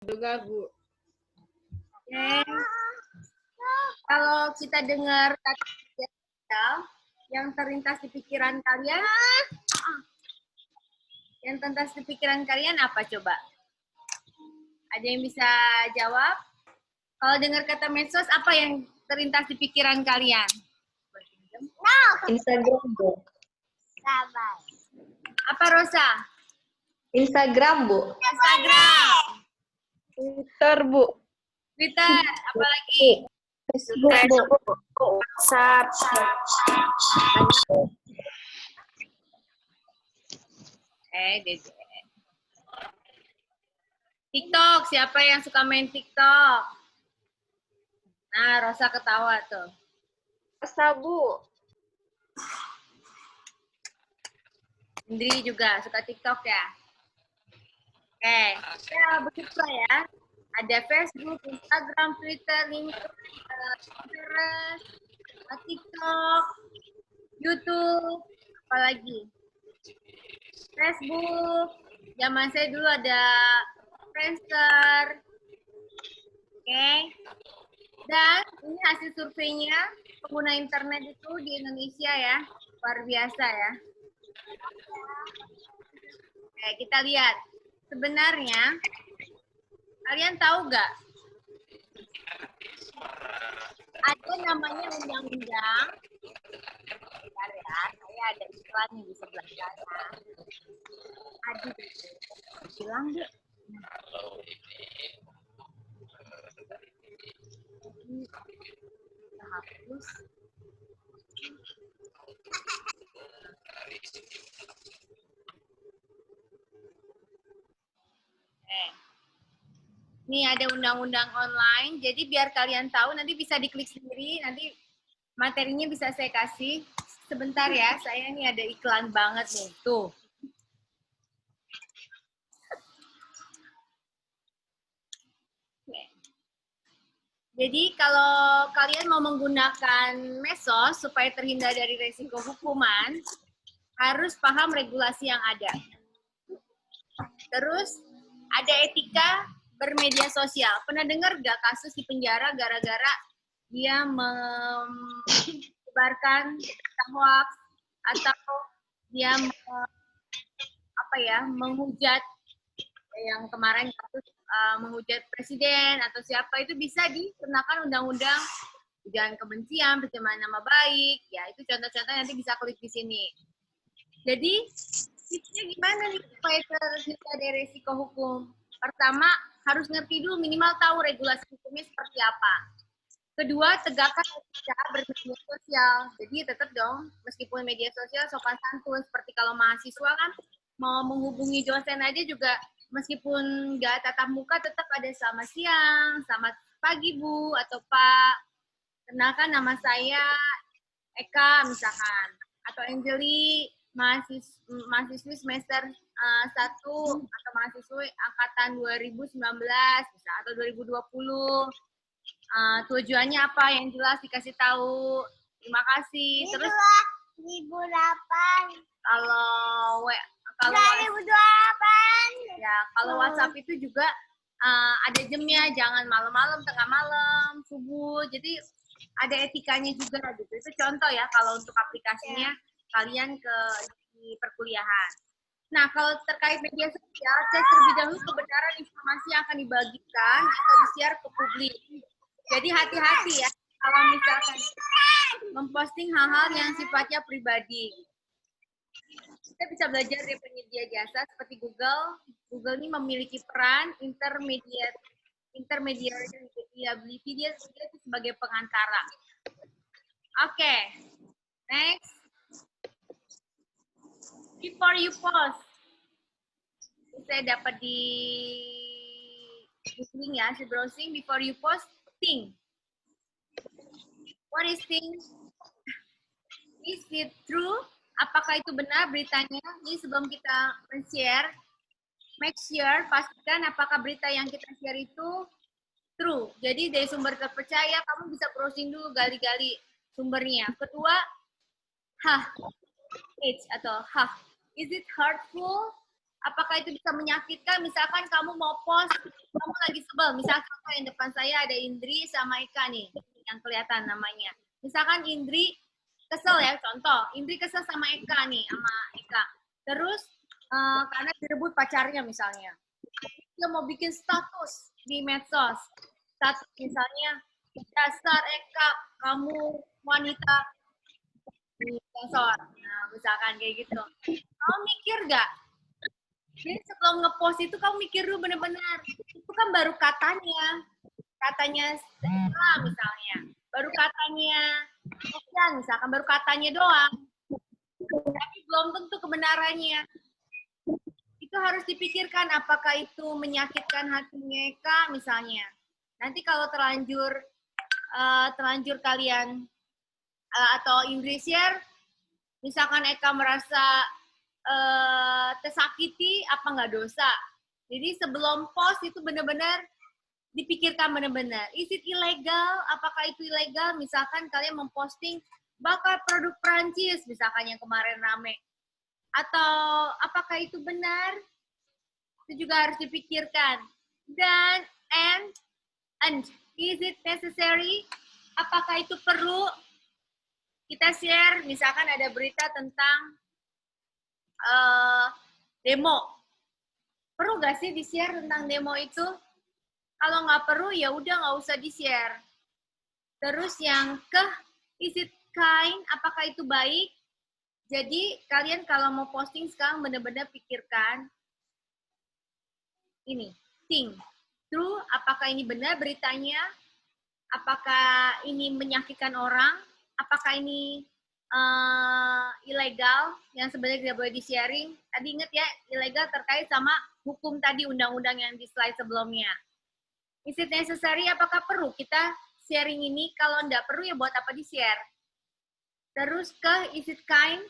Juga, Bu. Oke. Kalau kita dengar kata digital, yang terlintas di pikiran kalian, apa coba? Ada yang bisa jawab? Kalau dengar kata medsos, apa yang terlintas di pikiran kalian? Instagram, Bu. Apa, Rosa? Instagram, Bu. Instagram. Twitter, Bu. Twitter, apalagi? Facebook, Bu. WhatsApp. Dede. TikTok, siapa yang suka main TikTok? Nah, Rosa ketawa tuh. Rosa, Bu. Indri juga suka TikTok ya? Oke, ya begitu ya. Ada Facebook, Instagram, Twitter, LinkedIn, Pinterest, TikTok, YouTube, apalagi? Facebook, zaman saya dulu ada Friendster. Oke. Dan ini hasil surveinya pengguna internet itu di Indonesia ya. Luar biasa ya. Oke, kita lihat. Sebenarnya, kalian tahu nggak? Ada namanya undang-undang. Bentar ya, saya ada iklan di sebelah sana. Aduh, bilang deh. Kita hapus. Nih ada undang-undang online, jadi biar kalian tahu nanti bisa diklik sendiri, nanti materinya bisa saya kasih. Sebentar ya, saya ini ada iklan banget nih, tuh. Jadi kalau kalian mau menggunakan medsos supaya terhindar dari resiko hukuman, harus paham regulasi yang ada. Terus ada etika bermedia sosial. Pernah dengar gak kasus di penjara gara-gara dia menyebarkan hoax atau dia menghujat yang kemarin kasus menghujat presiden atau siapa, itu bisa dikenakan undang-undang ujaran kebencian, pencemaran nama baik, ya itu contoh-contoh, nanti bisa klik di sini. Jadi tipsnya gimana nih supaya terhindar dari risiko hukum? Pertama, harus ngerti dulu, minimal tahu regulasi hukumnya seperti apa. Kedua, tegakkan etika bermedia sosial. Jadi tetap dong, meskipun media sosial sopan santun, seperti kalau mahasiswa kan mau menghubungi dosen aja juga, meskipun nggak tatap muka, tetap ada selamat siang, selamat pagi Bu, atau Pak. Kenalkan nama saya Eka misalkan, atau Angeli, mahasiswi semester 1 atau mahasiswi angkatan 2019 bisa, atau 2020. Tujuannya apa yang jelas dikasih tahu. Terima kasih. Terus 2008. Kalau 2008. Ya, kalau WhatsApp itu juga ada jamnya, jangan malam-malam, tengah malam, subuh. Jadi ada etikanya juga gitu. Itu contoh ya kalau untuk aplikasinya kalian di perkuliahan. Nah, kalau terkait media sosial, cek terlebih dahulu kebenaran informasi yang akan dibagikan atau di-share ke publik. Jadi hati-hati ya kalau misalkan memposting hal-hal yang sifatnya pribadi. Kita bisa belajar dari penyedia jasa seperti Google. Google ini memiliki peran intermediary, dia sebagai pengantara. Oke, next. Before you post, saya dapat di googling ya, si browsing. Before you post, think. What is think? Is it true? Apakah itu benar beritanya? Jadi sebelum kita men-share, make sure, pastikan apakah berita yang kita share itu true. Jadi dari sumber terpercaya, kamu bisa browsing dulu, gali-gali sumbernya. Kedua, it's atau is it hurtful? Apakah itu bisa menyakitkan? Misalkan kamu mau post, kamu lagi sebel. Misalkan yang depan saya ada Indri sama Eka nih, yang kelihatan namanya. Misalkan Indri kesel ya, contoh. Indri kesel sama Eka nih, sama Eka. Terus, karena direbut pacarnya misalnya. Dia mau bikin status di medsos. Status misalnya, dasar Eka, kamu wanita di sensor. Nah, misalkan kayak gitu. Kamu mikir gak? Jadi sebelum ngepost itu kamu mikir dulu bener-bener. Itu kan baru katanya Stella misalnya. Baru katanya Sofian misalkan, baru katanya doang. Tapi belum tentu kebenarannya. Itu harus dipikirkan apakah itu menyakitkan hatinya Eka misalnya. Nanti kalau terlanjur kalian atau Indri share, misalkan Eka merasa tersakiti, apa nggak dosa? Jadi sebelum post itu benar-benar dipikirkan benar-benar. Is it illegal? Apakah itu ilegal? Misalkan kalian memposting bakal produk Prancis, misalkan yang kemarin rame. Atau apakah itu benar? Itu juga harus dipikirkan. Dan and is it necessary? Apakah itu perlu kita share? Misalkan ada berita tentang demo. Perlu nggak sih di-share tentang demo itu? Kalau nggak perlu, ya udah nggak usah di-share. Terus yang is it kind? Apakah itu baik? Jadi kalian kalau mau posting sekarang benar-benar pikirkan ini, think through, apakah ini benar beritanya? Apakah ini menyakitkan orang? Apakah ini ilegal yang sebenarnya tidak boleh di-sharing? Tadi ingat ya, ilegal terkait sama hukum tadi, undang-undang yang di slide sebelumnya. Is it necessary? Apakah perlu kita sharing ini? Kalau enggak perlu ya buat apa di-share? Terus is it kind?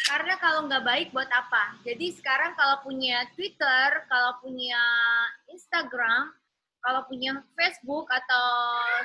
Karena kalau nggak baik buat apa? Jadi sekarang kalau punya Twitter, kalau punya Instagram, kalau punya Facebook atau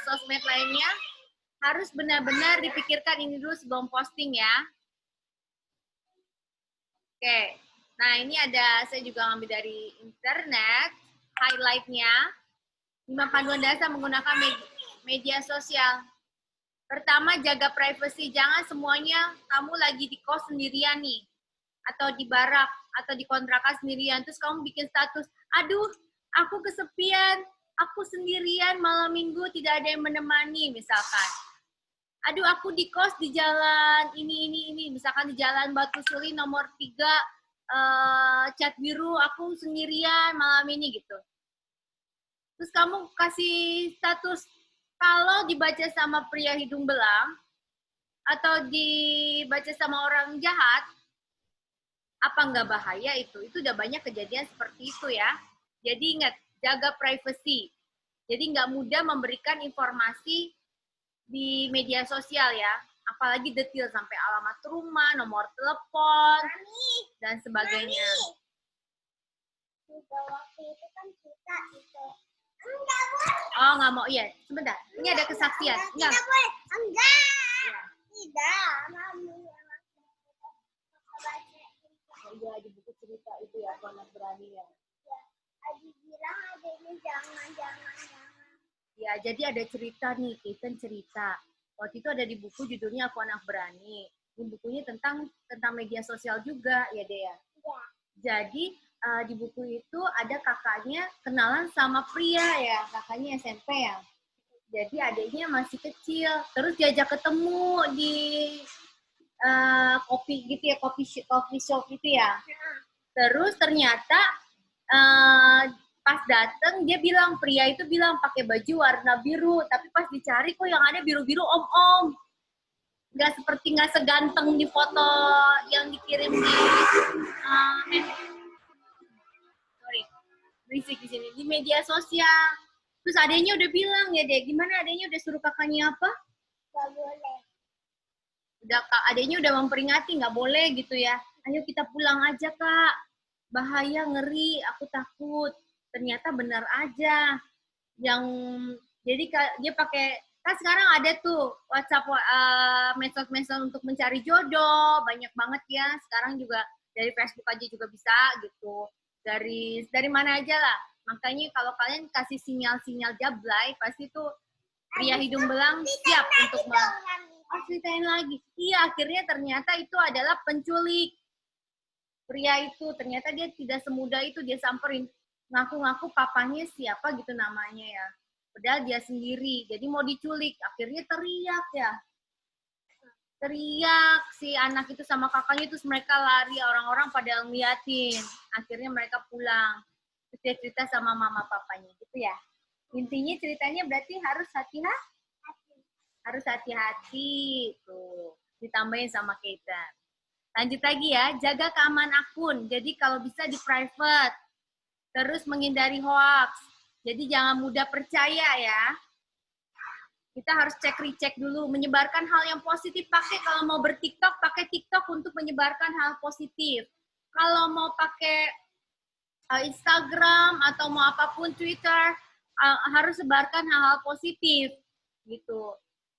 sosmed lainnya, harus benar-benar dipikirkan ini dulu sebelum posting ya. Oke, nah ini saya juga ngambil dari internet, highlight-nya. 5 panduan dasar menggunakan media sosial. Pertama, jaga privasi. Jangan semuanya kamu lagi di kos sendirian nih. Atau di barak, atau di kontrakan sendirian. Terus kamu bikin status, aduh, aku kesepian, aku sendirian, malam minggu tidak ada yang menemani, misalkan. Aduh, aku di kos di jalan ini. Misalkan di jalan Batu Suli nomor 3, cat biru, aku sendirian malam ini gitu. Terus kamu kasih status, kalau dibaca sama pria hidung belang, atau dibaca sama orang jahat, apa nggak bahaya itu? Itu udah banyak kejadian seperti itu ya. Jadi ingat, jaga privasi. Jadi nggak mudah memberikan informasi di media sosial ya, apalagi detail sampai alamat rumah, nomor telepon, dan sebagainya. Waktu itu kan kita itu. Oh, nggak mau, iya. Sebentar, ini ada kesaksian. Enggak. Tidak boleh. Enggak. Tidak. Mami. Iya, di buku cerita itu ya, aku anak berani ya. Adi bilang adanya jangan. Ya, jadi ada cerita nih, Ethan cerita. Waktu itu ada di buku judulnya Aku Anak Berani. Ini bukunya tentang media sosial juga, ya Dea. Ya. Jadi di buku itu ada kakaknya kenalan sama pria ya, kakaknya SMP ya. Jadi adiknya masih kecil, terus diajak ketemu di kopi gitu ya, coffee shop gitu ya. Terus ternyata pas dateng dia bilang, pria itu bilang pakai baju warna biru, tapi pas dicari kok yang ada biru-biru om-om. Nggak seganteng di foto yang dikirim di berisik di sini di media sosial. Terus adanya udah bilang ya deh, gimana adanya udah suruh kakaknya apa? Gak boleh. Adanya udah memperingati nggak boleh gitu ya. Ayo kita pulang aja kak, bahaya, ngeri, aku takut. Ternyata benar aja. Jadi dia pakai, kan sekarang ada tuh WhatsApp medsos-medsos untuk mencari jodoh, banyak banget ya. Sekarang juga dari Facebook aja juga bisa gitu. Dari mana aja lah. Makanya kalau kalian kasih sinyal-sinyal jablay, pasti tuh pria hidung belang siap untuk ceritain lagi. Iya, akhirnya ternyata itu adalah penculik. Pria itu ternyata dia tidak semudah itu, dia samperin, ngaku-ngaku papanya siapa gitu namanya ya. Padahal dia sendiri, jadi mau diculik. Akhirnya teriak ya. Teriak si anak itu sama kakaknya, terus mereka lari, orang-orang pada ngeliatin. Akhirnya mereka pulang. Terus dia cerita sama mama papanya gitu ya. Intinya ceritanya berarti harus hati-hati. Harus hati-hati tuh. Ditambahin sama kita. Lanjut lagi ya, jaga keamanan akun. Jadi kalau bisa di private. Terus menghindari hoax. Jadi jangan mudah percaya ya. Kita harus cek-recek dulu. Menyebarkan hal yang positif. Kalau mau ber-TikTok, pakai TikTok untuk menyebarkan hal positif. Kalau mau pakai Instagram atau mau apapun Twitter, harus sebarkan hal-hal positif. Gitu.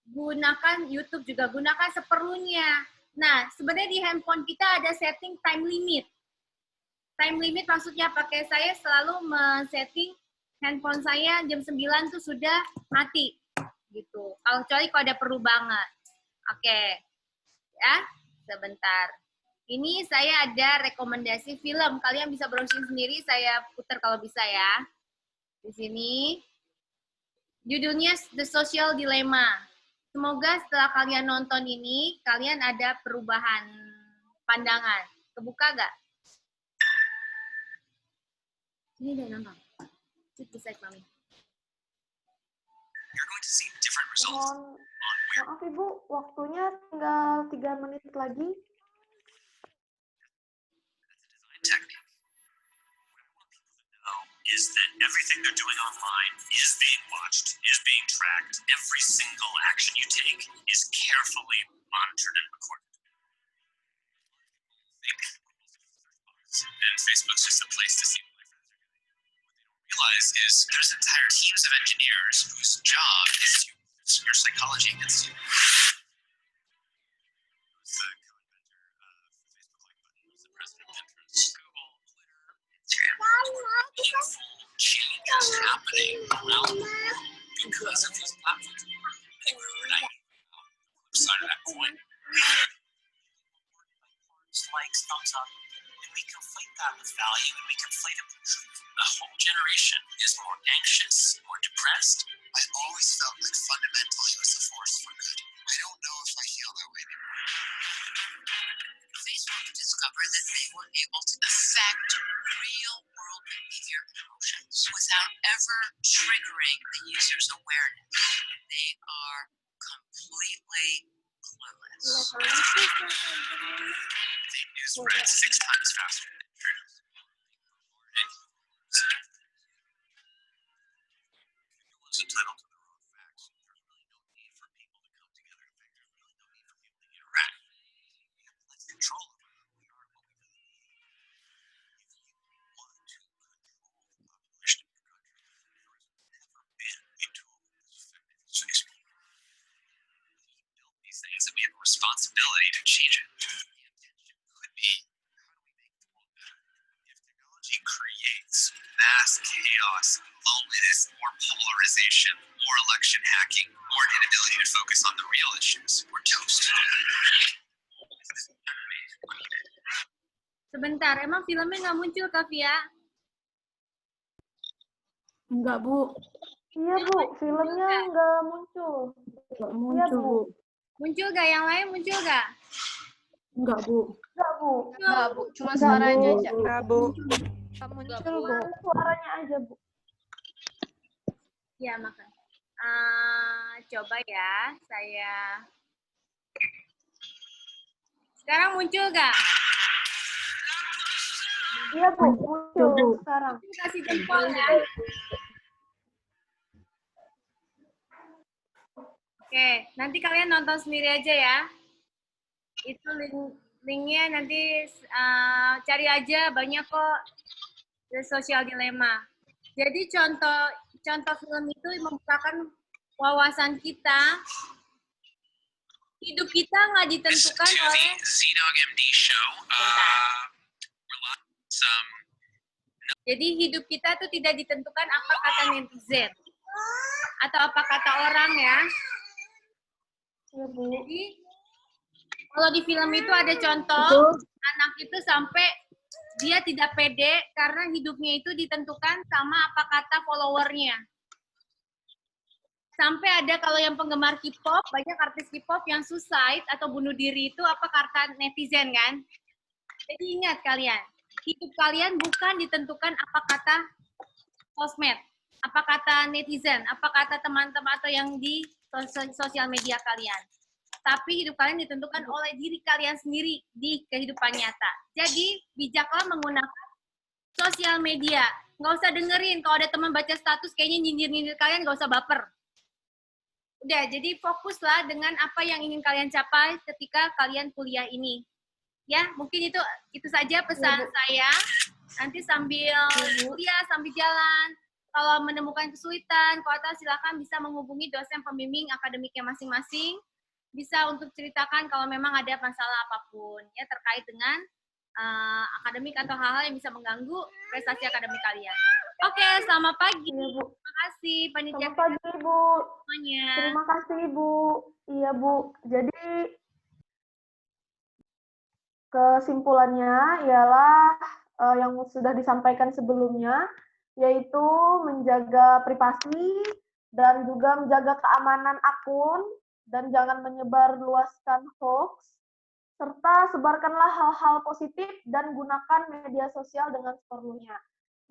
Gunakan YouTube juga, gunakan seperlunya. Nah, sebenarnya di handphone kita ada setting time limit. Time limit maksudnya pakai saya selalu men-setting handphone saya jam 9 tuh sudah mati. Gitu. Kecuali kalau ada perlu banget. Oke. Ya, sebentar. Ini saya ada rekomendasi film. Kalian bisa browsing sendiri, saya putar kalau bisa ya. Di sini. Judulnya The Social Dilemma. Semoga setelah kalian nonton ini, kalian ada perubahan pandangan. Kebuka gak? Ini udah nonton. Sit beside mami. Mohon maaf Ibu, waktunya tinggal 3 menit lagi. Is that everything they're doing online is being watched, is being tracked. Every single action you take is carefully monitored and recorded. And Facebook's just a place to see what my friends are doing. What they don't realize is there's entire teams of engineers whose job is to use your psychology against you. Who's the co-inventor of Facebook like button? Who's the president of Pinterest, Google, Twitter, Instagram? Meaningful change is happening around the world because of these platforms. I think we're overnight on the flip side of that coin. Likes, thumbs up, and we conflate that with value, and we conflate it with truth. The whole generation is more anxious, more depressed. I always felt like fundamentally it was a force for good. I don't know if I feel that way anymore. Facebook discovered that they were able to affect real world behavior and emotions without ever triggering the user's awareness. They are completely clueless. They news spread 6 times faster than truth. Everyone's entitled to their own facts. There's really no need for people to come together. In fact, there's really no need for people to interact. Let's control it. We are what we believe. If you want to control the population of your country, there has never been a tool as effective as Facebook. We built these things and we have a responsibility to change it. The intention could be, how do we make the world better? If technology creates mass chaos, loneliness, more polarization, more election hacking, more inability to focus on the real issues, we're toast. Sebentar, emang filmnya nggak muncul, Kavia? Enggak, Bu. Iya Bu, filmnya nggak muncul. Enggak Iya muncul, Bu. Bu. Muncul gak? Yang lain muncul gak? Enggak, Bu. Nggak Bu. Enggak, Bu. Cuma Enggak, suaranya Bu. aja. Enggak, Bu. Enggak muncul, Cuma Bu. suaranya aja Bu. Ya, makan. Coba ya, saya... Sekarang muncul gak? Iya Bu, muncul Bu. sekarang. Kasih jempol ya. Oke, nanti kalian nonton sendiri aja ya. Itu linknya nanti cari aja, banyak kok. The Social Dilemma. Jadi contoh film itu membukakan wawasan kita. Hidup kita nggak Listen ditentukan to oleh... the ZDogg MD show. Jadi hidup kita tuh tidak ditentukan apa kata netizen atau apa kata orang ya. Iya, Bu. Jadi kalau di film itu ada contoh anak itu sampai dia tidak pede karena hidupnya itu ditentukan sama apa kata followernya. Sampai ada kalau yang penggemar K-pop, banyak artis K-pop yang suicide atau bunuh diri itu apa kata netizen kan? Jadi ingat kalian, hidup kalian bukan ditentukan apa kata sosmed, apa kata netizen, apa kata teman-teman atau yang di sosial media kalian. Tapi hidup kalian ditentukan oleh diri kalian sendiri di kehidupan nyata. Jadi bijaklah menggunakan sosial media. Nggak usah dengerin kalau ada teman baca status kayaknya nyindir-nyindir kalian, nggak usah baper. Udah, jadi fokuslah dengan apa yang ingin kalian capai ketika kalian kuliah ini. Ya, mungkin itu saja pesan saya. Nanti sambil kuliah, sambil jalan, kalau menemukan kesulitan, kalau silakan bisa menghubungi dosen pembimbing akademiknya masing-masing. Bisa untuk ceritakan kalau memang ada masalah apapun ya terkait dengan akademik atau hal-hal yang bisa mengganggu prestasi akademik kalian. Oke, selamat pagi. Iya, Bu. Terima kasih panitia Selamat pagi, Bu. semuanya. Terima kasih, Bu. Iya, Bu. Jadi, kesimpulannya ialah yang sudah disampaikan sebelumnya, yaitu menjaga privasi dan juga menjaga keamanan akun, dan jangan menyebarluaskan hoax, serta sebarkanlah hal-hal positif dan gunakan media sosial dengan seperlunya.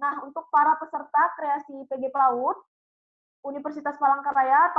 Nah, untuk para peserta kreasi PG PAUD, Universitas Palangkaraya